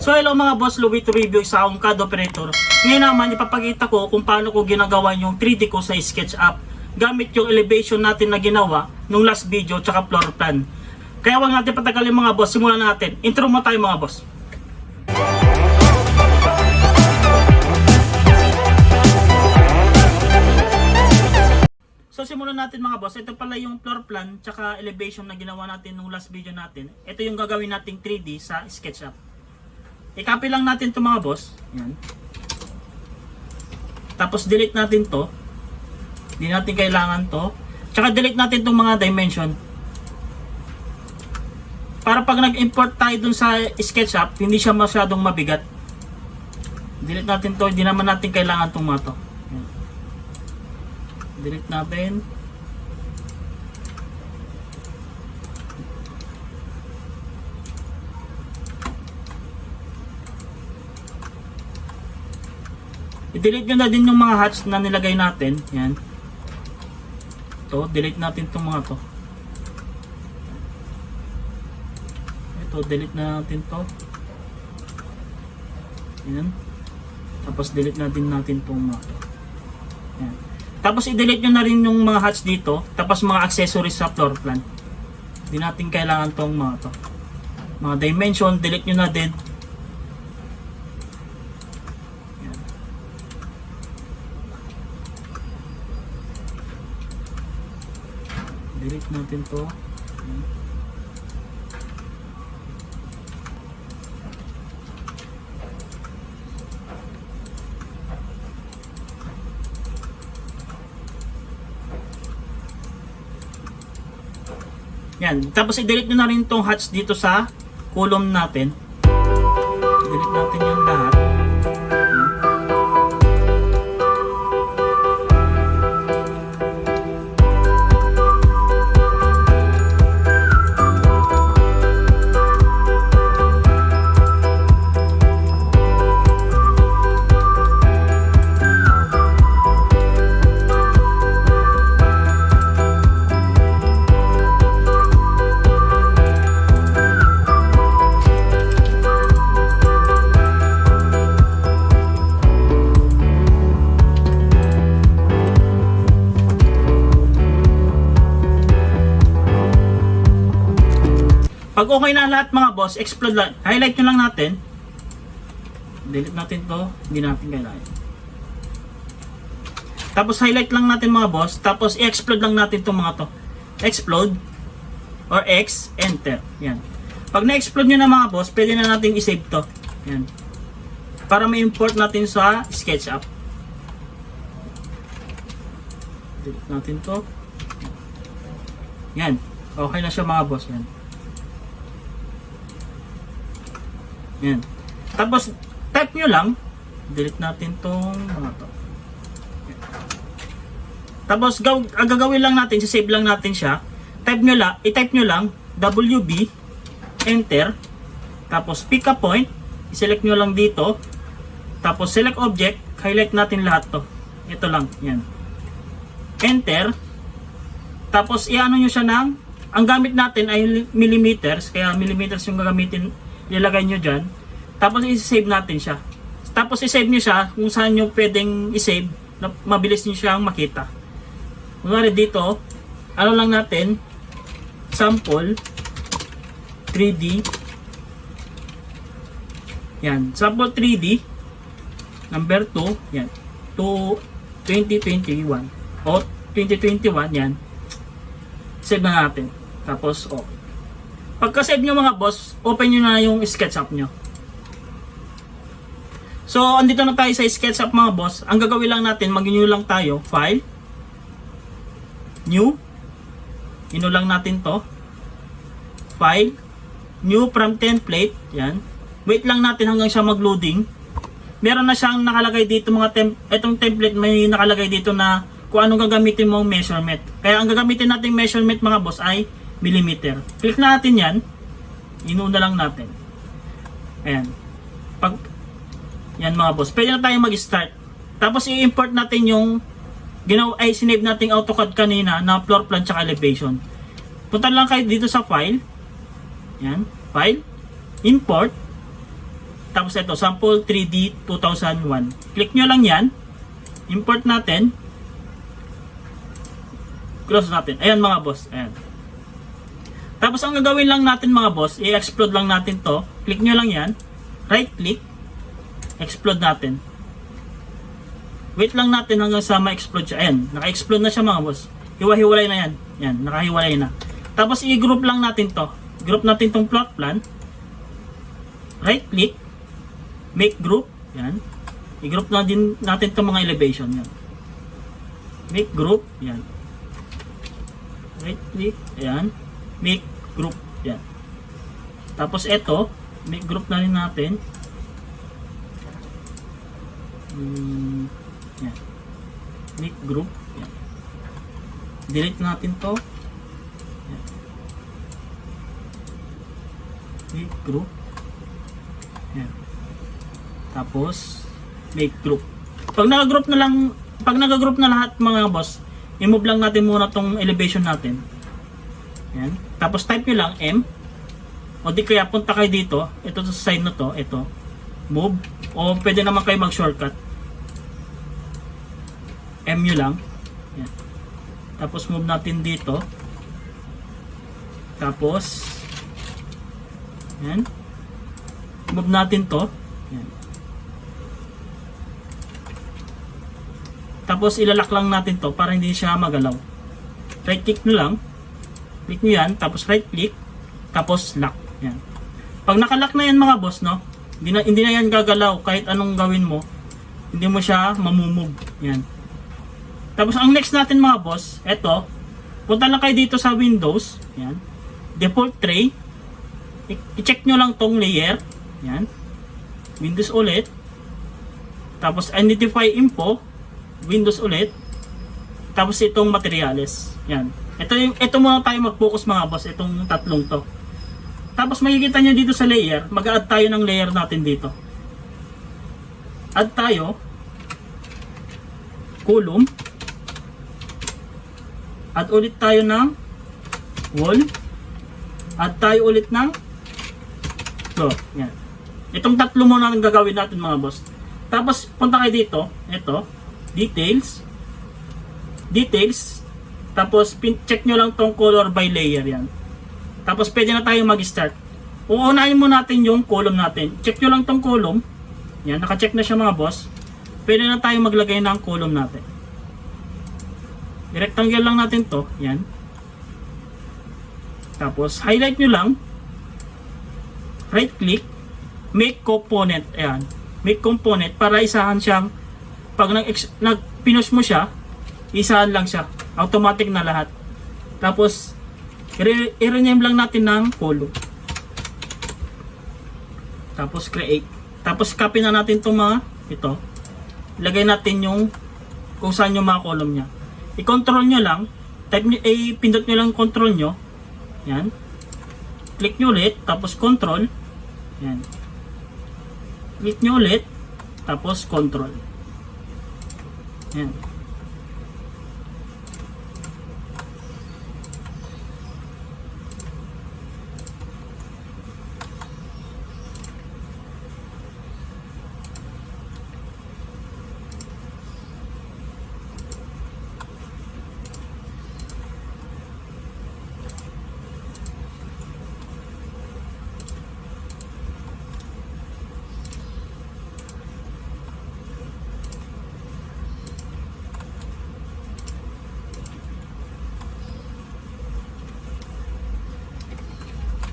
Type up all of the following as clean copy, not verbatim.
So hello mga boss, Louie to review sa akong CAD operator. Ngayon naman ipapakita ko kung paano ko ginagawa yung 3D ko sa SketchUp gamit yung elevation natin na ginawa nung last video tsaka floor plan. Kaya wag natin patagalin mga boss, simulan natin. Intro mo tayo mga boss. So simulan natin mga boss. Ito pala yung floor plan tsaka elevation na ginawa natin nung last video natin. Ito yung gagawin nating 3D sa SketchUp. I-copy lang natin ito mga boss. Yan. Tapos delete natin to. Hindi natin kailangan to. Tsaka delete natin itong mga dimension. Para pag nag-import tayo dun sa SketchUp, hindi siya masyadong mabigat. Delete natin to. Hindi naman natin kailangan itong mga to. Yan. Delete natin. I-delete nyo na din yung mga hatch na nilagay natin. Yan. Ito, delete natin itong mga to. Ito, delete na natin to. Yan. Tapos delete natin itong mga to. Yan. Tapos i-delete nyo na rin yung mga hatch dito. Tapos mga accessories sa floor plan. Hindi natin kailangan itong mga to. Mga dimension, delete nyo na din. Delete natin to. Yan. Tapos i-delete nyo na rin tong hatch dito sa column natin. Delete natin yung lahat. Pag okay na lahat mga boss, explode lang. Highlight nyo lang natin. Delete natin to. Hindi natin kailangan. Tapos highlight lang natin mga boss. Tapos i-explode lang natin itong mga to. Explode. Or X. Enter. Yan. Pag na-explode nyo na mga boss, pwede na natin i-save to. Yan. Para ma-import natin sa SketchUp. Delete natin to. Yan. Okay na siya mga boss. Yan. Yan. Tapos, type nyo lang. Delete natin tong mga to. Yan. Tapos, gagawin lang natin, save lang natin siya. I-type nyo lang, WB, enter. Tapos, pick a point. I-select nyo lang dito. Tapos, select object. Highlight natin lahat to. Ito lang. Yan. Enter. Tapos, i-ano nyo siya ng, ang gamit natin ay millimeters. Kaya millimeters yung gagamitin, ilagay nyo dyan. Tapos i-save natin siya. Tapos i-save nyo siya kung saan nyo pwedeng i-save na mabilis nyo siyang makita. Kunwari dito, ano lang natin, sample 3D. Yan, sample 3D number 2, yan, to 2021 o 2021, yan. Save na natin. Tapos pagka-save nyo mga boss, open nyo na yung SketchUp nyo. So, andito na tayo sa SketchUp mga boss. Ang gagawin lang natin, mag-new lang tayo. File. New. Ino lang natin to. File. New from template. Yan. Wait lang natin hanggang siya mag-loading. Meron na siyang nakalagay dito mga itong template, may nakalagay dito na kung anong gagamitin mong measurement. Kaya ang gagamitin nating measurement mga boss ay millimeter. Click natin yan. Inuna lang natin. Ayan. Yan mga boss. Pwede na tayo mag-start. Tapos i-import natin yung sinave nating AutoCAD kanina na floor plan tsaka elevation. Punta lang kayo dito sa file. Yan. File. Import. Tapos ito, sample 3D 2001. Click nyo lang yan. Import natin. Close natin. Ayan mga boss. Ayan. Tapos ang gagawin lang natin mga boss, i-explode lang natin to. Click nyo lang yan. Right click. Explode natin. Wait lang natin hanggang sa ma-explode siya. Ayan. Naka-explode na siya mga boss. Hiwa-hiwalay na yan. Yan. Nakahiwalay na. Tapos i-group lang natin to. Group natin tong plot plan. Right click. Make group. Yan. I-group na din natin itong mga elevation. Yan. Make group. Yan. Right click. Ayan. Make group. Yan. Tapos ito, make group na rin natin. Yan. Make group. Yan. Delete natin to. Yan. Make group. Yan. Tapos make group. Pag naka-group na lahat mga boss, i-move lang natin muna tong elevation natin. Yan. Tapos type nyo lang M. O di kaya punta kayo dito. Ito sa side na to. Ito. Move. O pwede naman kayo mag-shortcut. M nyo lang. Yan. Tapos move natin dito. Tapos yan. Move natin to. Yan. Tapos ilalak lang natin to para hindi siya magalaw. Right click nyo lang. Click nyo yan. Tapos right click. Tapos lock. Yan. Pag nakalock na yan mga boss, no? Hindi na yan gagalaw. Kahit anong gawin mo. Hindi mo siya mamumove. Yan. Tapos ang next natin mga boss. Eto. Punta lang kayo dito sa Windows. Yan. Default tray. I-check nyo lang tong layer. Yan. Windows ulit. Tapos identify info. Windows ulit. Tapos itong materials. Yan. Ito muna tayo mag-focus mga boss. Itong tatlong to. Tapos makikita nyo dito sa layer. Mag-add tayo ng layer natin dito. Add tayo. Column. Add ulit tayo ng wall. Add tayo ulit ng floor. Yan. Itong tatlo muna ang gagawin natin mga boss. Tapos punta kayo dito. Ito. Details. Details. Tapos check nyo lang tong color by layer yan. Tapos pwede na tayo mag-start. Uunahin mo natin yung column natin. Check nyo lang tong column. Yan, naka-check na siya mga boss. Pwede na tayo maglagay ng column natin. I-rectangle lang natin to. Yan. Tapos highlight nyo lang. Right click. Make component. Ayan. Make component para isahan siyang pag nag-pinush mo siya, isahan lang siya. Automatic na lahat. Tapos i-rename lang natin ng column. Tapos create. Tapos copy na natin itong mga ito. Ilagay natin yung kung saan yung mga column niya. I-control nyo lang. Pindot nyo lang control nyo. Yan. Click nyo ulit. Tapos control. Yan. Click nyo ulit. Tapos control. Yan.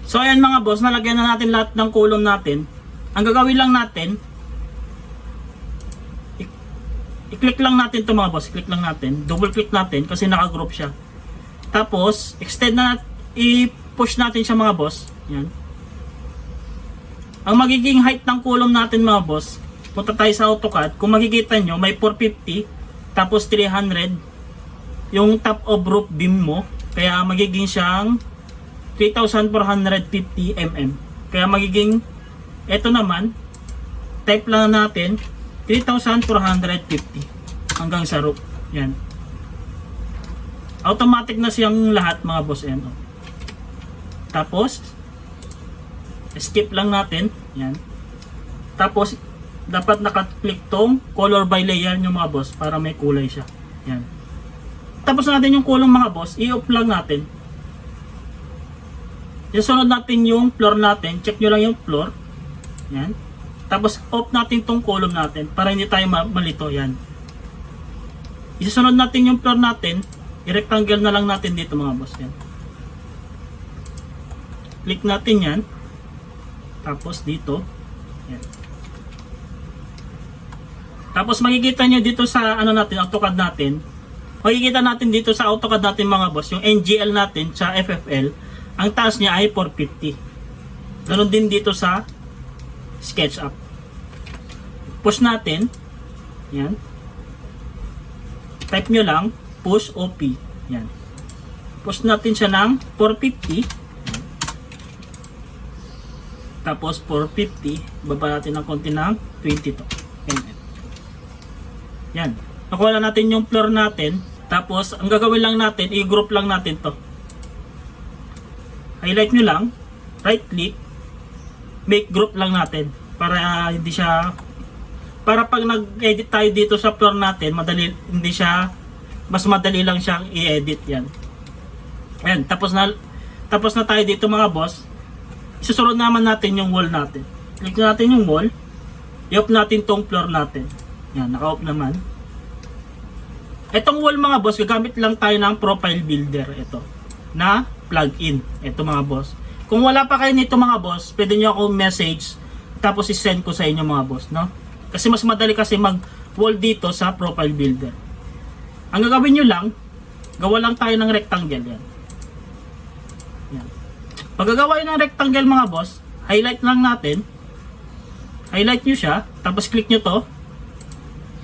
So ayan mga boss, nalagyan na natin lahat ng column natin. Ang gagawin lang natin, i-click lang natin ito mga boss, i-click lang natin, double click natin kasi naka-group siya. Tapos extend na, i-push natin siya mga boss. Yan. Ang magiging height ng column natin mga boss, punta tayo sa AutoCAD, kung makikita nyo may 450, tapos 300 yung top of roof beam mo, kaya magiging siyang 3,450 mm. Kaya magiging, eto naman, type lang natin, 3,450 hanggang sa roof. Yan. Automatic na siyang lahat mga boss. Yan. Tapos, skip lang natin. Yan. Tapos, dapat naka-click tong color by layer nyo mga boss para may kulay siya. Yan. Tapos natin yung kulong mga boss, i-off lang natin. Isunod natin yung floor natin. Check nyo lang yung floor. Yan. Tapos, off natin tong column natin para hindi tayo malito. Yan. Isusunod natin yung floor natin. I-rectangle na lang natin dito mga boss. Yan. Click natin yan. Tapos dito. Yan. Tapos makikita nyo dito sa ano natin, AutoCAD natin. Makikita natin dito sa AutoCAD natin mga boss, yung NGL natin sa FFL, ang taas niya ay 450. Ganon din dito sa SketchUp. Push natin. Yan. Type nyo lang, push OP. Yan. Push natin siya ng 450. Tapos 450, baba natin ng konti ng 22 mm. Yan. Nakuha lang natin yung floor natin. Tapos, ang gagawin lang natin, i-group lang natin to. Highlight nyo lang, right click, make group lang natin. Para hindi siya, para pag nag-edit tayo dito sa floor natin, madali, hindi siya, mas madali lang siyang i-edit yan. Ayan, tapos na tayo dito mga boss. Isusunod naman natin yung wall natin. Click natin yung wall. I-off natin tong floor natin. Yan, naka-off naman. Itong wall mga boss, gagamit lang tayo ng profile builder. Ito. Na plug-in. Ito mga boss. Kung wala pa kayo nito mga boss, pwede nyo ako message. Tapos i-send ko sa inyo mga boss. No? Kasi mas madali kasi mag-wall dito sa profile builder. Ang gagawin nyo lang, gawa lang tayo ng rectangle. Yan. Yan. Pag gagawa ng rectangle mga boss, highlight lang natin. Highlight nyo siya. Tapos click nyo to.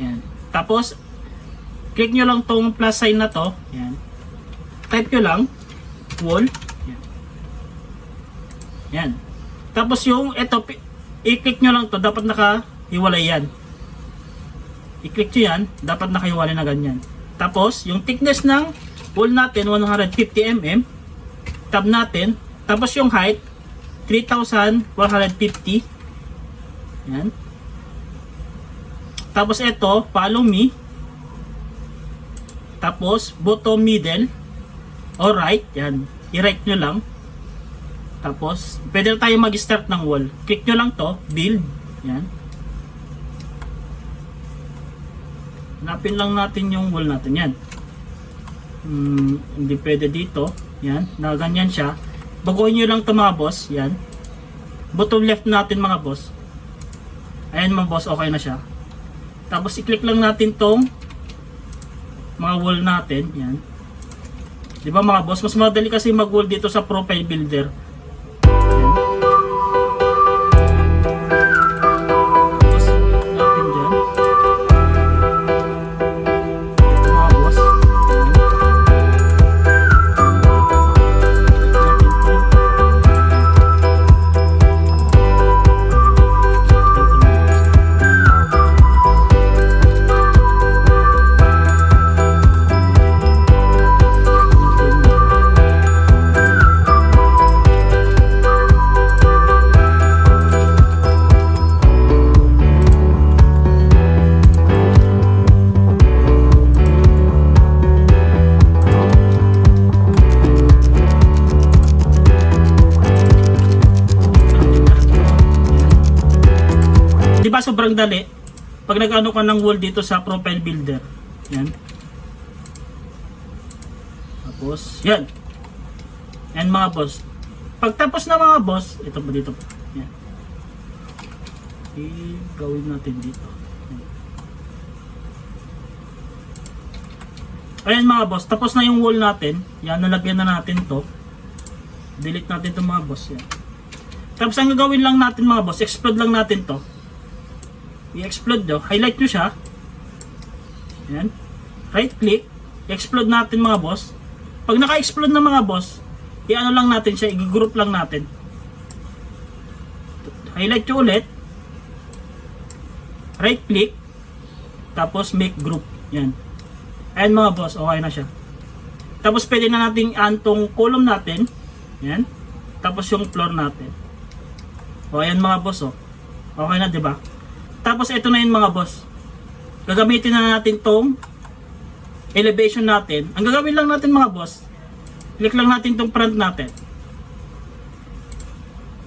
Yan. Tapos, click nyo lang tong plus sign na to. Yan. Type nyo lang, wall. Yan. Yan. Tapos yung, ito, i-click nyo lang to. Dapat nakahiwalay yan. I-click nyo yan. Dapat nakahiwalay na ganyan. Tapos, yung thickness ng wall natin, 150 mm. Tab natin. Tapos yung height, 3,150. Yan. Tapos ito, follow me. Tapos, bottom middle. Or right. Yan. I-right nyo lang. Tapos, pwede na tayo mag-start ng wall. Click nyo lang to, build. Yan. Hanapin lang natin yung wall natin. Yan. Hindi pwede dito. Yan. Na ganyan siya. Baguhin nyo lang ito mga boss. Yan. Bottom left natin mga boss. Ayan mga boss. Okay na siya. Tapos i-click lang natin tong mga wall natin. Yan. Diba mga boss? Mas madali kasi mag-wall dito sa profile builder. Yan. Tapos natin dyan. Mga boss. Diba sobrang dali pag nag-ano ka ng wall dito sa profile builder. Yan. Tapos yan. Yan mga boss. Pagtapos na mga boss, ito pa dito. Yan. I-gawin natin dito. Yan. Ayan mga boss, tapos na yung wall natin. Yan, nalagyan na natin to. Delete natin to mga boss. Yan. Tapos ang gagawin lang natin mga boss, explode lang natin to. I-explode nyo. Highlight nyo siya. Yan. Right click. I-explode natin mga boss. Pag naka-explode na mga boss, i-ano lang natin siya. I-group lang natin. Highlight nyo ulit. Right click. Tapos make group. Yan. Ayan mga boss. Okay na siya. Tapos pwede na natin antong column natin. Yan. Tapos yung floor natin. O ayan mga boss. O. Okay na, di ba? Tapos ito na yun mga boss. Gagamitin na natin tong elevation natin. Ang gagawin lang natin mga boss, click lang natin tong front natin.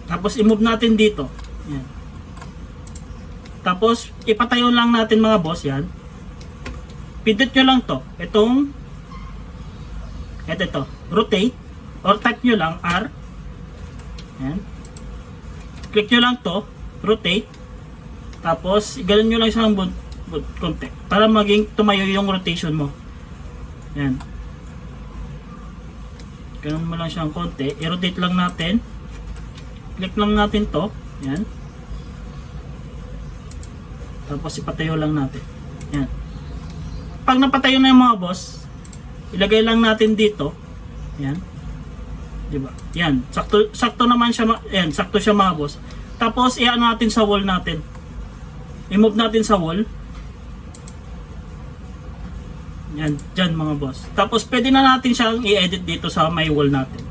Tapos i-move natin dito. Yan. Tapos ipatayo lang natin mga boss yan. Pindot nyo lang to. Ito. Rotate. Or type nyo lang R. Yan. Click nyo lang to. Rotate. Tapos ganun nyo lang isang konti. Para maging tumayo yung rotation mo. Yan. Ganun mo lang siyang konti. I-rotate lang natin. Click lang natin to. Yan. Tapos ipatayo lang natin. Yan. Pag napatayo na yung mga boss, ilagay lang natin dito. Yan. Diba? Yan. Sakto naman siya. Yan. Sakto siya mga boss. Tapos i-ano natin sa wall natin. I-move natin sa wall. Yan. Dyan mga boss. Tapos pwede na natin siyang i-edit dito sa may wall natin.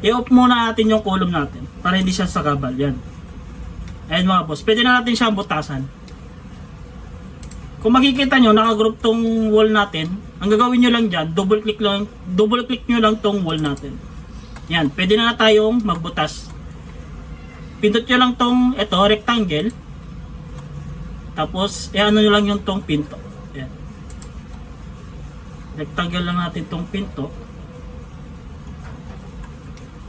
I-off muna natin yung column natin. Para hindi siya sakabal. Yan. Ayan mga boss. Pwede na natin siyang butasan. Kung makikita nyo, nakagroup tong wall natin. Ang gagawin nyo lang dyan, double click nyo lang tong wall natin. Yan, pwede na tayong magbutas. Pindot nyo lang tong, rectangle. Tapos, ano nyo lang yung tong pinto. Yan. Rectangle lang natin tong pinto.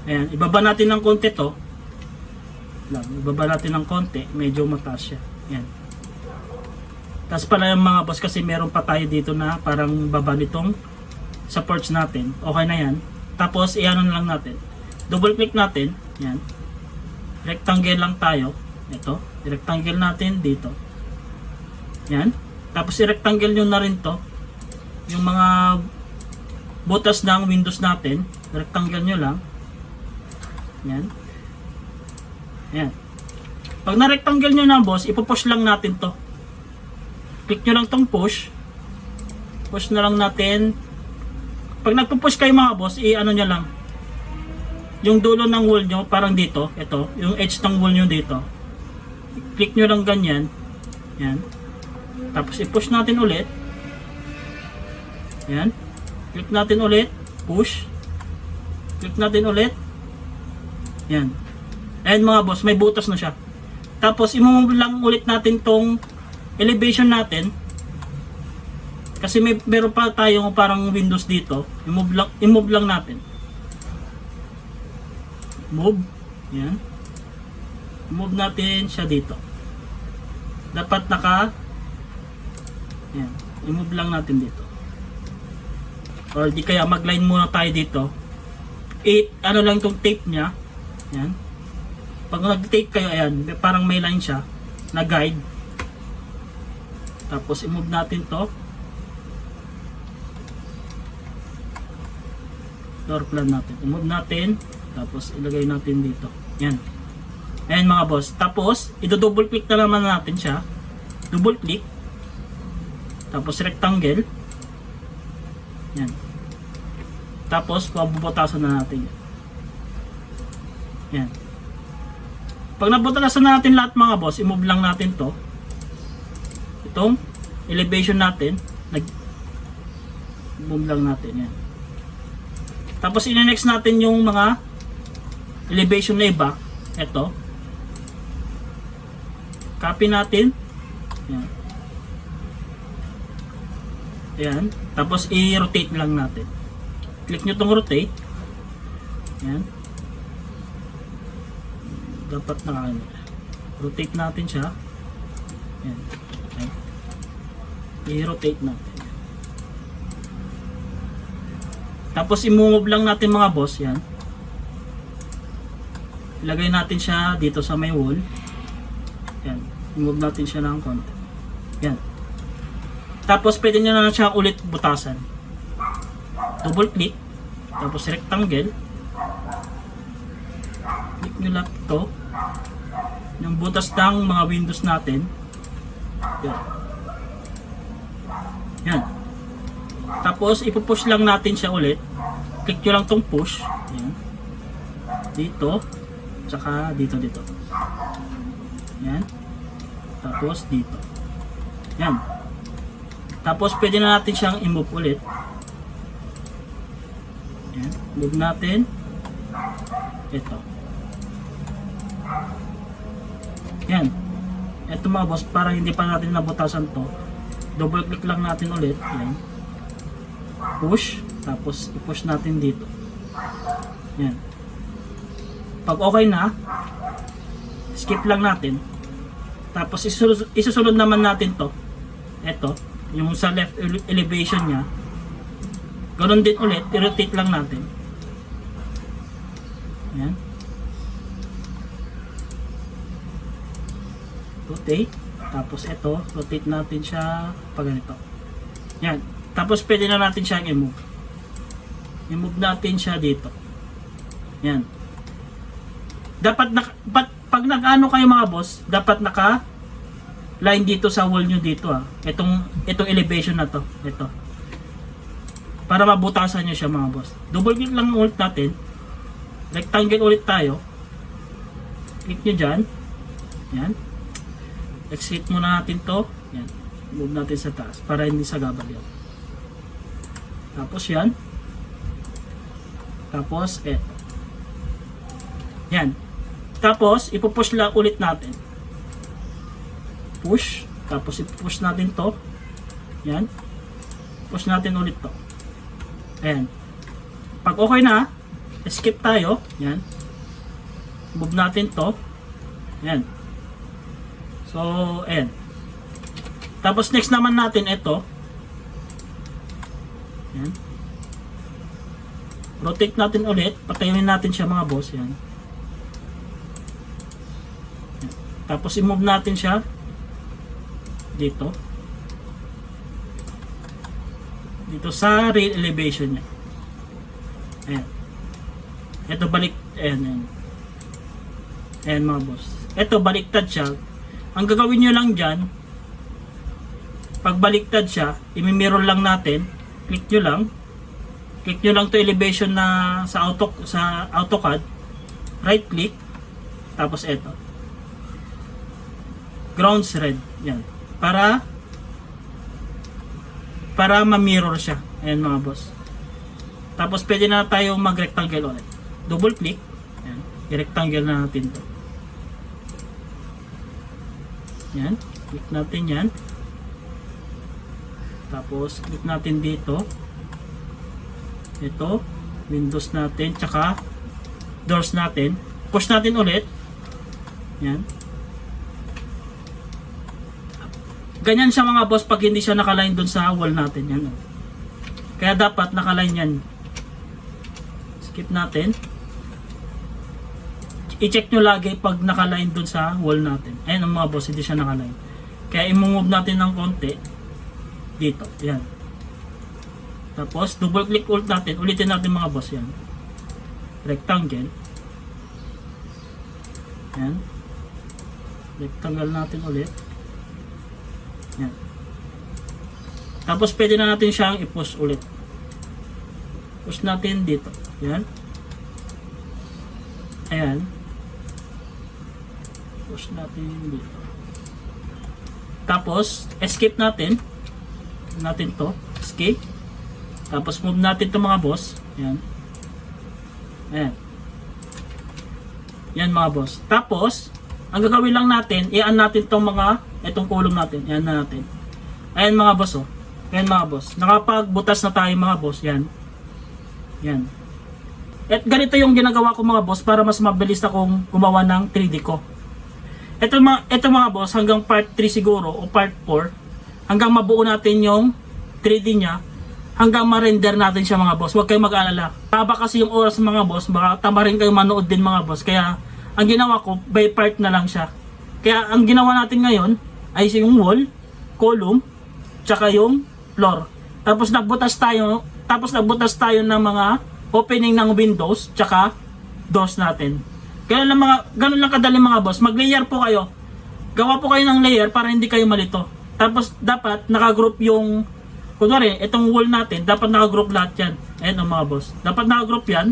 Ayan, ibaba natin ng konti to. Ibaba natin ng konti, medyo mataas siya. Yan. Tapos pala yung mga boss kasi meron pa tayo dito na parang baba nitong supports natin. Okay na yan. Tapos i-ano na lang natin. Double click natin. Yan. Rectangle lang tayo. Ito. I-rectangle natin dito. Yan. Tapos i-rectangle nyo na rin to. Yung mga butas ng windows natin. Rectangle nyo lang. Yan. Yan. Pag na-rectangle nyo na boss, ipopush lang natin to. Click nyo lang tong push. Push na lang natin. Pag nagpo-push kayo mga boss, i-ano nyo lang. Yung dulo ng wall nyo, parang dito. Ito. Yung edge ng wall nyo dito. Click nyo lang ganyan. Yan. Tapos i-push natin ulit. Yan. Click natin ulit. Push. Click natin ulit. Yan. Ayan mga boss, may butas na siya. Tapos i-move lang ulit natin tong elevation natin. Kasi meron pa tayong parang windows dito. I-move lang natin. Move. Yan. I-move natin siya dito. Dapat yan. I-move lang natin dito. Or di kaya mag-line muna tayo dito. Ano lang itong tape niya. Yan. Pag nag-tape kayo, ayan, parang may line siya na guide. Tapos i-move natin to. Floor plan natin. I-move natin. Tapos ilagay natin dito. Yan. Ayan mga boss. Tapos, i-double click na naman natin siya. Double click. Tapos rectangle. Yan. Tapos, pabubutasan na natin. Yan. Pag nabutasan na natin lahat mga boss, i-move lang natin to. Itong elevation natin, move lang natin yan. Tapos i-next natin yung mga elevation na iba. Ito. Copy natin. Yan. Yan. Tapos i-rotate lang natin. Click nyo tong rotate. Yan. Dapat rotate natin siya. Yan. I-rotate natin. Tapos i-move lang natin mga boss. Yan. Ilagay natin siya dito sa may wall. Yan. I-move natin siya ng konti. Yan. Tapos pwede nyo na siya ulit butasan. Double click. Tapos rectangle. Click nyo lang ito. Yung butas ng mga windows natin. Yan. Yan. Tapos ipupush lang natin siya ulit. Click nyo lang tong push. Yan. Dito. Tsaka dito. Yan. Tapos dito. Yan. Tapos pwede na natin siyang i-move ulit. Yan. Move natin. Ito. Yan. Ito mga boss, para hindi pa natin nabutasan to, double click lang natin ulit. Yan. Push. Tapos i-push natin dito. Yan. Pag okay na, skip lang natin. Tapos isusunod naman natin to. Ito, yung sa left elevation niya. Ganon din ulit, i-rotate lang natin. Yan. Rotate. Tapos ito, rotate natin siya pag ganito. Yan. Tapos pwede na natin siyang i-move. I-move natin siya dito. Yan. Dapat pag nag-ano kayo mga boss, dapat naka line dito sa wall nyo dito ah. Itong elevation na to. Ito. Para mabutasan nyo siya mga boss. Double click lang ulit natin. Rectangle ulit tayo. Click nyo dyan. Yan. Exit muna natin to. Yan. Move natin sa taas para hindi sa gabal yan. Tapos yan. Tapos eto. Yan. Tapos ipupush lang ulit natin. Push. Tapos ipupush natin to. Yan. Push natin ulit to. Ayan. Pag okay na, skip tayo. Yan. Move natin to. Yan. So, ayan. Tapos next naman natin ito. Yan. Rotate natin ulit. Patayunin natin siya mga boss. Yan. Yan. Tapos i-move natin siya dito. Dito sa rail elevation niya. Ayan. Ito balik. Ayan. Ayan. Ayan mga boss. Ito baliktad siya. Ang gagawin nyo lang dyan, pag baliktad siya, imi-mirror lang natin. Click nyo lang. Click nyo lang to elevation na sa AutoCAD. Right click. Tapos ito. Grounds red. Yan. Para ma-mirror siya. Ayan mga boss. Tapos pwede na tayo mag-rectangle ulit. Double click. Ayan. I-rectangle na natin to. Yan. Click natin yan. Tapos click natin dito. Ito. Windows natin. Tsaka doors natin. Push natin ulit. Yan. Ganyan siya mga boss pag hindi siya nakaline dun sa wall natin. Yan. Kaya dapat nakaline yan. Skip natin. I-check nyo lagi pag nakaline dun sa wall natin. Ayan ang mga boss, hindi siya nakaline. Kaya i-move natin ng konti. Dito. Yan. Tapos double click ulit natin. Ulitin natin mga boss. Yan. Rectangle. Yan. Rectangle natin ulit. Yan. Tapos pwede na natin siyang i-push ulit. Push natin dito. Yan. Ayan. Push natin dito. Tapos escape natin. To. Escape. Tapos move natin to mga boss. Yan. Ayan. Yan mga boss. Tapos ang gagawin lang natin, i-an natin itong column natin. Yan na natin. Ayan mga boss oh. Ayan mga boss. Nakapagbutas na tayo mga boss. Yan. Yan. At ganito yung ginagawa ko mga boss para mas mabilis akong gumawa ng 3D ko. Ito mga boss, hanggang part 3 siguro o part 4, hanggang mabuo natin yung 3D niya, hanggang ma-render natin siya mga boss. Huwag kayong mag-alala. Taba kasi yung oras mga boss, baka tama rin kayo manood din mga boss. Kaya ang ginawa ko, by part na lang siya. Kaya ang ginawa natin ngayon ay yung wall, column, tsaka yung floor. Tapos nagbutas tayo ng mga opening ng windows, tsaka doors natin. Ganun lang kadali mga boss. Mag-layer po kayo. Gawa po kayo ng layer para hindi kayo malito. Tapos dapat naka-group yung, kunwari, itong wall natin, dapat naka-group lahat yan. Ayan mga boss. Dapat naka-group yan.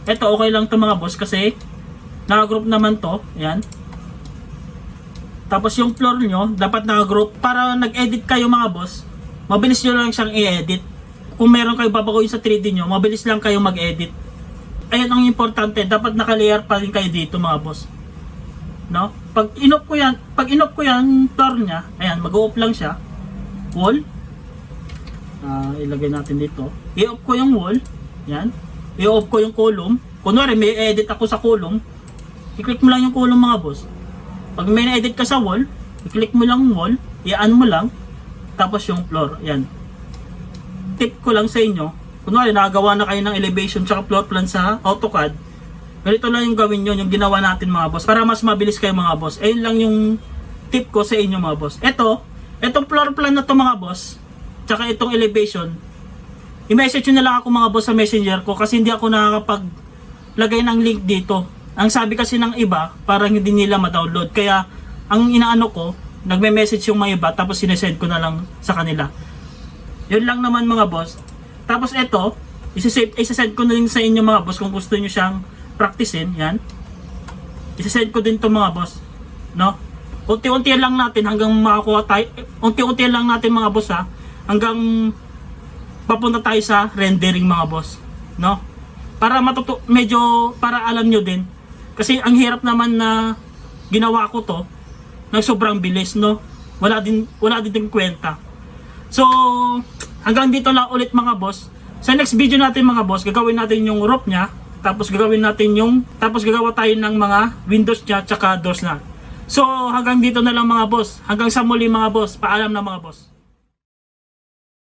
Ito okay lang to mga boss kasi naka-group naman to. Ayan. Tapos yung floor nyo, dapat naka-group para nag-edit kayo mga boss. Mabilis nyo lang siyang i-edit. Kung meron kayo babaguhin sa 3D nyo, mabilis lang kayo mag-edit. Ayan ang importante, dapat naka-layer pa rin kayo dito mga boss. No? Pag inop ko yan, floor niya, ayan, mag-off lang siya. Wall. Ilagay natin dito. I-off ko yung wall. Yan. I-off ko yung column. Kunwari may edit ako sa column, i-click mo lang yung column mga boss. Pag may na-edit ka sa wall, i-click mo lang wall, i-an mo lang, tapos yung floor. Yan. Tip ko lang sa inyo, kunwari nakagawa na kayo ng elevation tsaka floor plan sa AutoCAD, ganito lang yung gawin nyo, yung ginawa natin mga boss, para mas mabilis kayo mga boss. Ayun lang yung tip ko sa inyo mga boss. Etong floor plan na to mga boss, tsaka itong elevation, i-message nyo na lang ako mga boss sa messenger ko kasi hindi ako nakakapaglagay ng link dito. Ang sabi kasi ng iba, parang hindi nila ma-download. Kaya, ang inaano ko, nagme-message yung mga iba, tapos sinesend ko na lang sa kanila. Yun lang naman mga boss. Tapos ito, isasend ko na rin sa inyo mga boss kung gusto nyo siyang practicein. Yan. Isasend ko din to mga boss. No? Unti-unti lang natin hanggang makakuha tayo. Unti-unti lang natin mga boss ha. Hanggang papunta tayo sa rendering mga boss. No? Para para alam nyo din. Kasi ang hirap naman na ginawa ko to ng sobrang bilis, no? Wala din kwenta. So, hanggang dito lang ulit mga boss. Sa next video natin mga boss, gagawin natin yung roof niya, tapos gagawa tayo ng mga windows niya tsaka doors na. So, hanggang dito na lang mga boss. Hanggang sa muli mga boss. Paalam na mga boss.